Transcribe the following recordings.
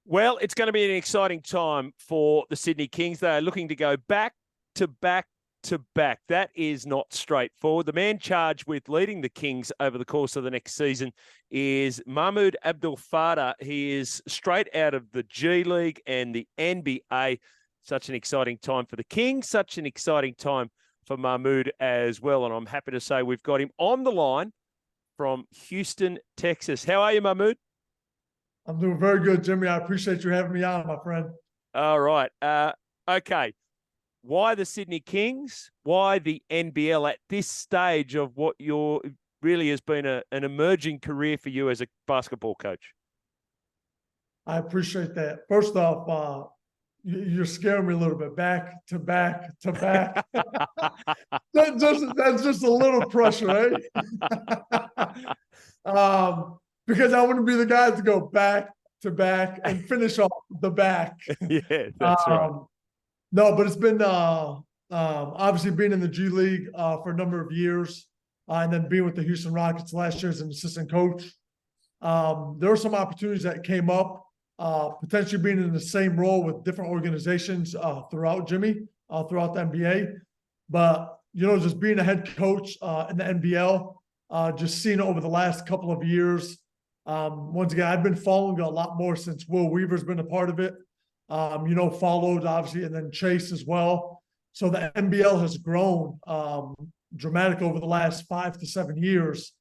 Well, it's going to be an exciting time for the Sydney Kings. They are looking to go back to back to back. That is not straightforward. The man charged with leading the Kings over the course of the next season is Mahmoud Abdelfattah. He is straight out of the G League and the NBA. Such an exciting time for the Kings, such an exciting time for Mahmoud as well. And I'm happy to say we've got him on the line from Houston, Texas. How are you, Mahmoud? I'm doing very good, Jimmy. I appreciate you having me on, my friend. All right. Okay. Why the Sydney Kings? Why the NBL at this stage of what really has been an emerging career for you as a basketball coach? I appreciate that. First off, you're scaring me a little bit. Back to back to back. That's just a little pressure, eh? Because I want to be the guy to go back to back and finish off the back. Yeah, that's right. No, but it's been obviously being in the G League for a number of years, and then being with the Houston Rockets last year as an assistant coach. There were some opportunities that came up, potentially being in the same role with different organizations throughout the NBA. But, just being a head coach in the NBL, just seeing it over the last couple of years. Once again, I've been following it a lot more since Will Weaver's been a part of it. Followed obviously, and then Chase as well. So the NBL has grown dramatically over the last 5 to 7 years.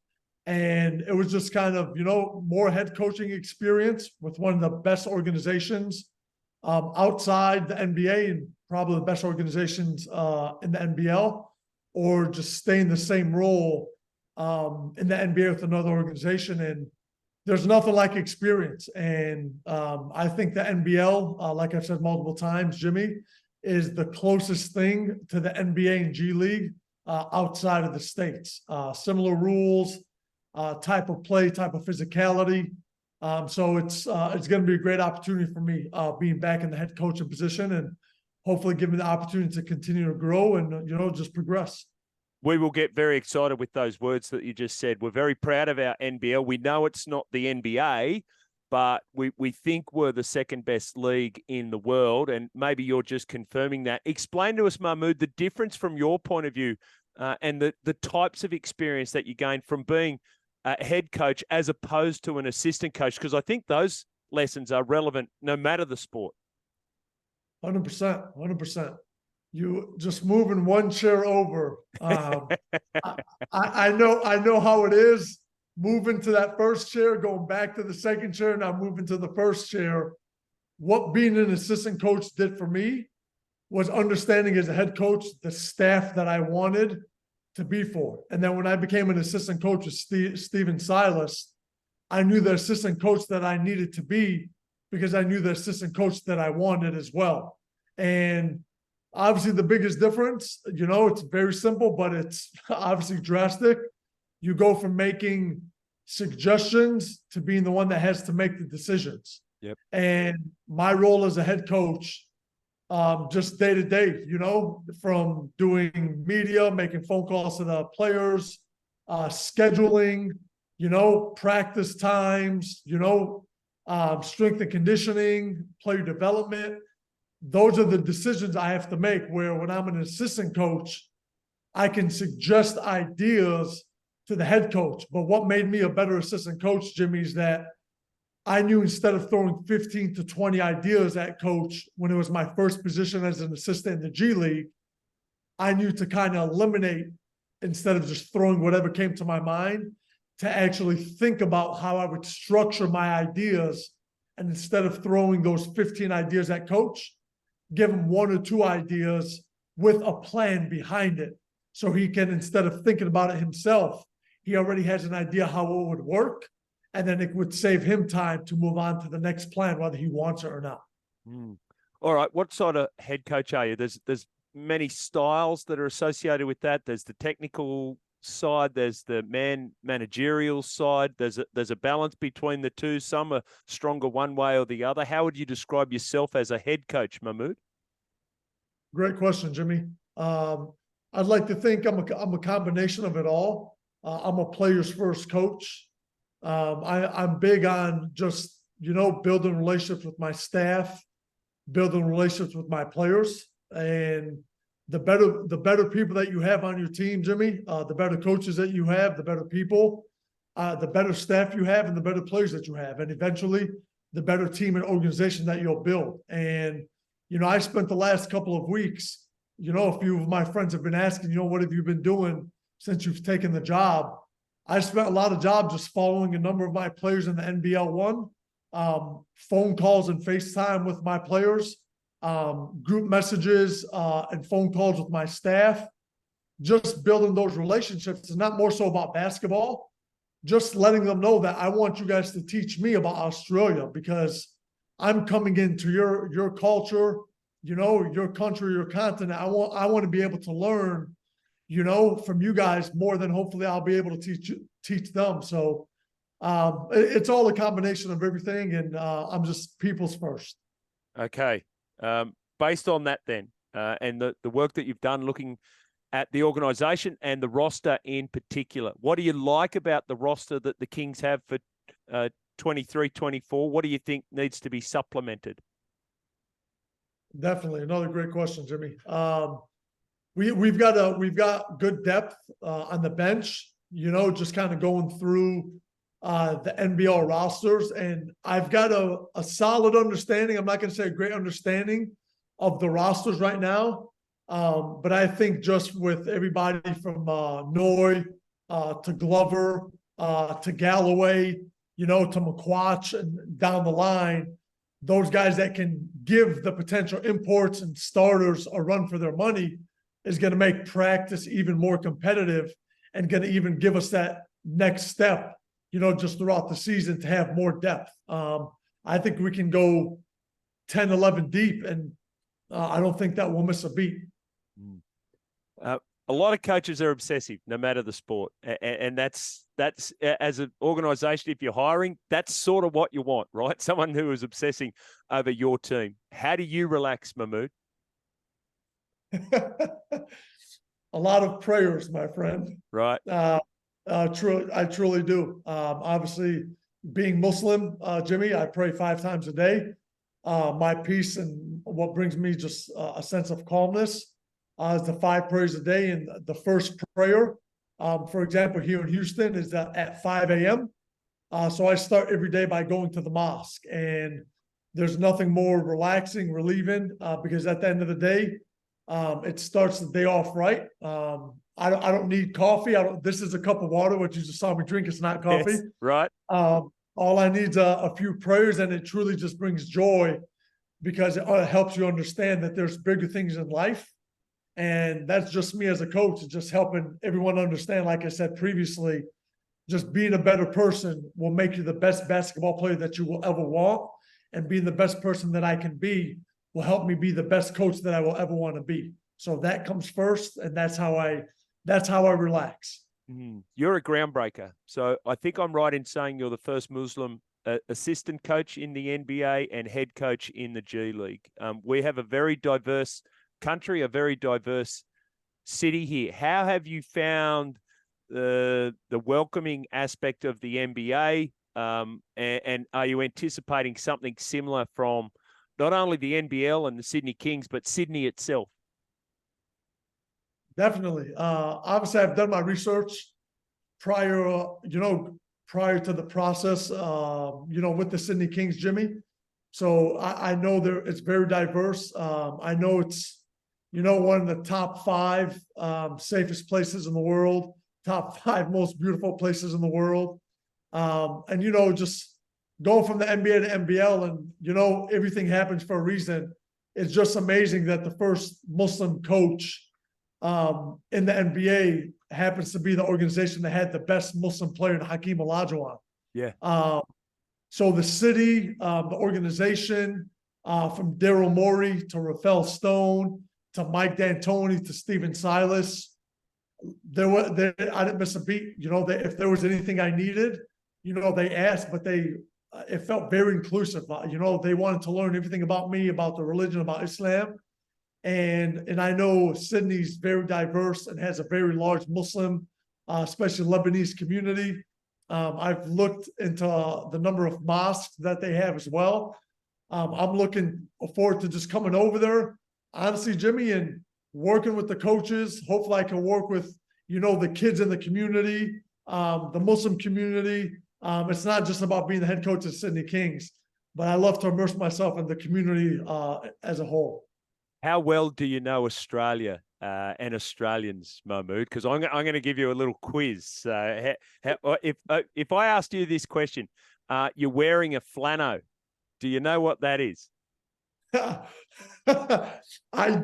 And it was just kind of, more head coaching experience with one of the best organizations outside the NBA and probably the best organizations in the NBL, or just stay in the same role in the NBA with another organization. And there's nothing like experience. And I think the NBL, like I've said multiple times, Jimmy, is the closest thing to the NBA and G League outside of the States. Similar rules, type of play, type of physicality. So it's going to be a great opportunity for me being back in the head coaching position, and hopefully give me the opportunity to continue to grow and, just progress. We will get very excited with those words that you just said. We're very proud of our NBL. We know it's not the NBA, but we think we're the second best league in the world, and maybe you're just confirming that. Explain to us, Mahmoud, the difference from your point of view and the types of experience that you gain from being a head coach as opposed to an assistant coach, because I think those lessons are relevant no matter the sport. 100%, 100%. You just moving one chair over. I know how it is moving to that first chair, going back to the second chair, now moving to the first chair. What being an assistant coach did for me was understanding as a head coach the staff that I wanted to be for. And then when I became an assistant coach with Steven Silas, I knew the assistant coach that I needed to be, because I knew the assistant coach that I wanted as well. And obviously, the biggest difference, it's very simple, but it's obviously drastic. You go from making suggestions to being the one that has to make the decisions. Yep. And my role as a head coach, just day to day, from doing media, making phone calls to the players, scheduling, practice times, strength and conditioning, player development. Those are the decisions I have to make, where when I'm an assistant coach, I can suggest ideas to the head coach. But what made me a better assistant coach, Jimmy, is that I knew instead of throwing 15 to 20 ideas at coach when it was my first position as an assistant in the G League, I knew to kind of eliminate, instead of just throwing whatever came to my mind, to actually think about how I would structure my ideas. And instead of throwing those 15 ideas at coach, give him 1 or 2 ideas with a plan behind it. So he can, instead of thinking about it himself, he already has an idea how it would work. And then it would save him time to move on to the next plan, whether he wants it or not. All right. What sort of head coach are you? There's many styles that are associated with that. There's the technical side. There's the managerial side. There's a balance between the two. Some are stronger one way or the other. How would you describe yourself as a head coach, Mahmoud? Great question, Jimmy. I'd like to think I'm a combination of it all. I'm a players first coach. I'm big on just building relationships with my staff, building relationships with my players, and the better people that you have on your team, Jimmy, the better coaches that you have, the better people, the better staff you have, and the better players that you have, and eventually the better team and organization that you'll build. And I spent the last couple of weeks, a few of my friends have been asking, what have you been doing since you've taken the job? I spent a lot of time just following a number of my players in the NBL one, phone calls and FaceTime with my players, group messages and phone calls with my staff, just building those relationships. It's not more so about basketball, just letting them know that I want you guys to teach me about Australia, because I'm coming into your culture, your country, your continent. I want to be able to learn, from you guys more than hopefully I'll be able to teach them. So it's all a combination of everything, and I'm just people's first. Okay. Based on that then, and the work that you've done looking at the organisation and the roster in particular, what do you like about the roster that the Kings have for 23-24? What do you think needs to be supplemented? Definitely. Another great question, Jimmy. We've got good depth on the bench, just kind of going through the NBL rosters, and I've got a solid understanding. I'm not going to say a great understanding of the rosters right now, but I think just with everybody from Noy to Glover to Galloway, to McQuatch and down the line, those guys that can give the potential imports and starters a run for their money is going to make practice even more competitive and going to even give us that next step, just throughout the season to have more depth. I think we can go 10, 11 deep, and I don't think that we'll miss a beat. A lot of coaches are obsessive, no matter the sport, and that's as an organisation, if you're hiring, that's sort of what you want, right? Someone who is obsessing over your team. How do you relax, Mahmoud? A lot of prayers, my friend. Right. I truly do. Obviously, being Muslim, Jimmy, I pray 5 times a day. My peace and what brings me just a sense of calmness is the 5 prayers a day. And the first prayer, for example, here in Houston is at 5 a.m. So I start every day by going to the mosque, and there's nothing more relaxing, relieving, because at the end of the day, it starts the day off right. I don't need coffee. This is a cup of water, what you just saw me drink. It's not coffee. Yes, right. All I need is a few prayers, and it truly just brings joy, because it helps you understand that there's bigger things in life. And that's just me as a coach, just helping everyone understand, like I said previously, just being a better person will make you the best basketball player that you will ever want. And being the best person that I can be will help me be the best coach that I will ever want to be. So that comes first, and that's how I relax. You're a groundbreaker. So I think I'm right in saying you're the first Muslim assistant coach in the NBA and head coach in the G League. We have a very diverse country, a very diverse city here. How have you found the welcoming aspect of the NBA? And are you anticipating something similar from not only the NBL and the Sydney Kings, but Sydney itself? Definitely. Obviously, I've done my research prior to the process, with the Sydney Kings, Jimmy. So I know it's very diverse. I know it's, one of the top 5 safest places in the world, top 5 most beautiful places in the world. And, just going from the NBA to NBL, and, everything happens for a reason. It's just amazing that the first Muslim coach in the NBA happens to be the organization that had the best Muslim player in Hakeem Olajuwon. Yeah. So the city, the organization, from Daryl Morey to Rafael Stone to Mike D'Antoni to Stephen Silas, I didn't miss a beat. If there was anything I needed, they asked, but it felt very inclusive. They wanted to learn everything about me, about the religion, about Islam. And I know Sydney's very diverse and has a very large Muslim, especially Lebanese community. I've looked into the number of mosques that they have as well. I'm looking forward to just coming over there, honestly, Jimmy, and working with the coaches. Hopefully I can work with, the kids in the community, the Muslim community. It's not just about being the head coach of Sydney Kings, but I love to immerse myself in the community as a whole. How well do you know Australia and Australians, Mahmoud? Because I'm going to give you a little quiz. If I asked you this question, you're wearing a flannel. Do you know what that is? I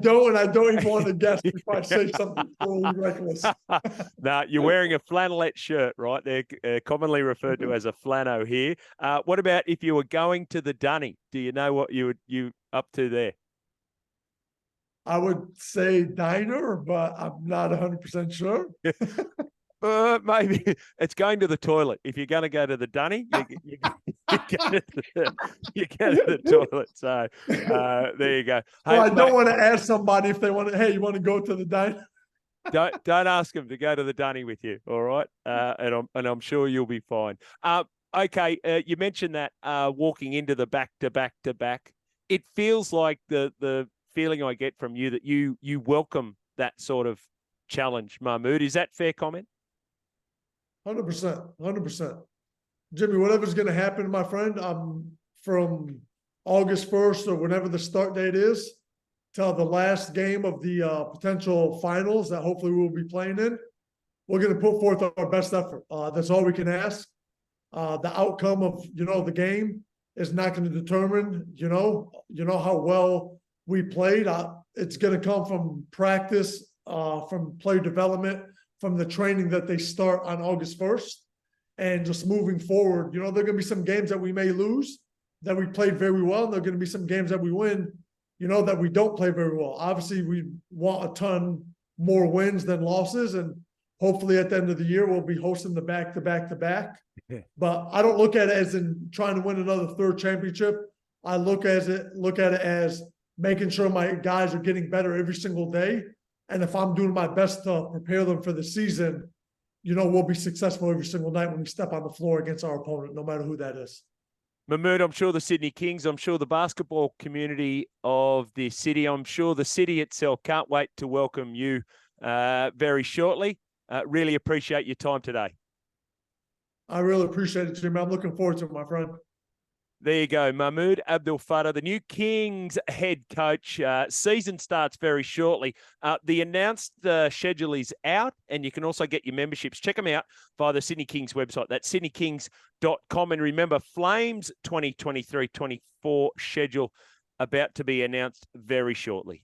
don't, and I don't even want to guess if I say something totally reckless. No, you're wearing a flannelette shirt, right? They're commonly referred to as a flannel here. What about if you were going to the dunny? Do you know what you up to there? I would say diner, but I'm not 100% sure. Maybe it's going to the toilet. If you're going to go to the dunny, you go to the toilet. So there you go. Hey, well, I don't want to ask somebody if they want to. Hey, you want to go to the diner? Don't ask them to go to the dunny with you. All right, and I'm sure you'll be fine. Okay, you mentioned that walking into the back to back. It feels like the feeling I get from you that you welcome that sort of challenge, Mahmoud. Is that fair comment? 100%. Jimmy, whatever's going to happen, my friend, from August 1st or whenever the start date is till the last game of the potential finals that hopefully we'll be playing in, we're going to put forth our best effort. That's all we can ask. The outcome of, the game is not going to determine, how well we played. It's going to come from practice, from player development, from the training that they start on August 1st, and just moving forward. There are going to be some games that we may lose that we played very well. And there are going to be some games that we win, that we don't play very well. Obviously, we want a ton more wins than losses, and hopefully at the end of the year we'll be hosting the back. Yeah. But I don't look at it as in trying to win another third championship. I look at it as making sure my guys are getting better every single day. And if I'm doing my best to prepare them for the season, we'll be successful every single night when we step on the floor against our opponent, no matter who that is. Mahmoud, I'm sure the Sydney Kings, I'm sure the basketball community of the city, I'm sure the city itself can't wait to welcome you very shortly. Really appreciate your time today. I really appreciate it, Jimmy. I'm looking forward to it, my friend. There you go, Mahmoud Abdelfattah, the new Kings head coach. Season starts very shortly. The announced schedule is out, and you can also get your memberships. Check them out via the Sydney Kings website. That's sydneykings.com. And remember, Flames 2023-24 schedule about to be announced very shortly.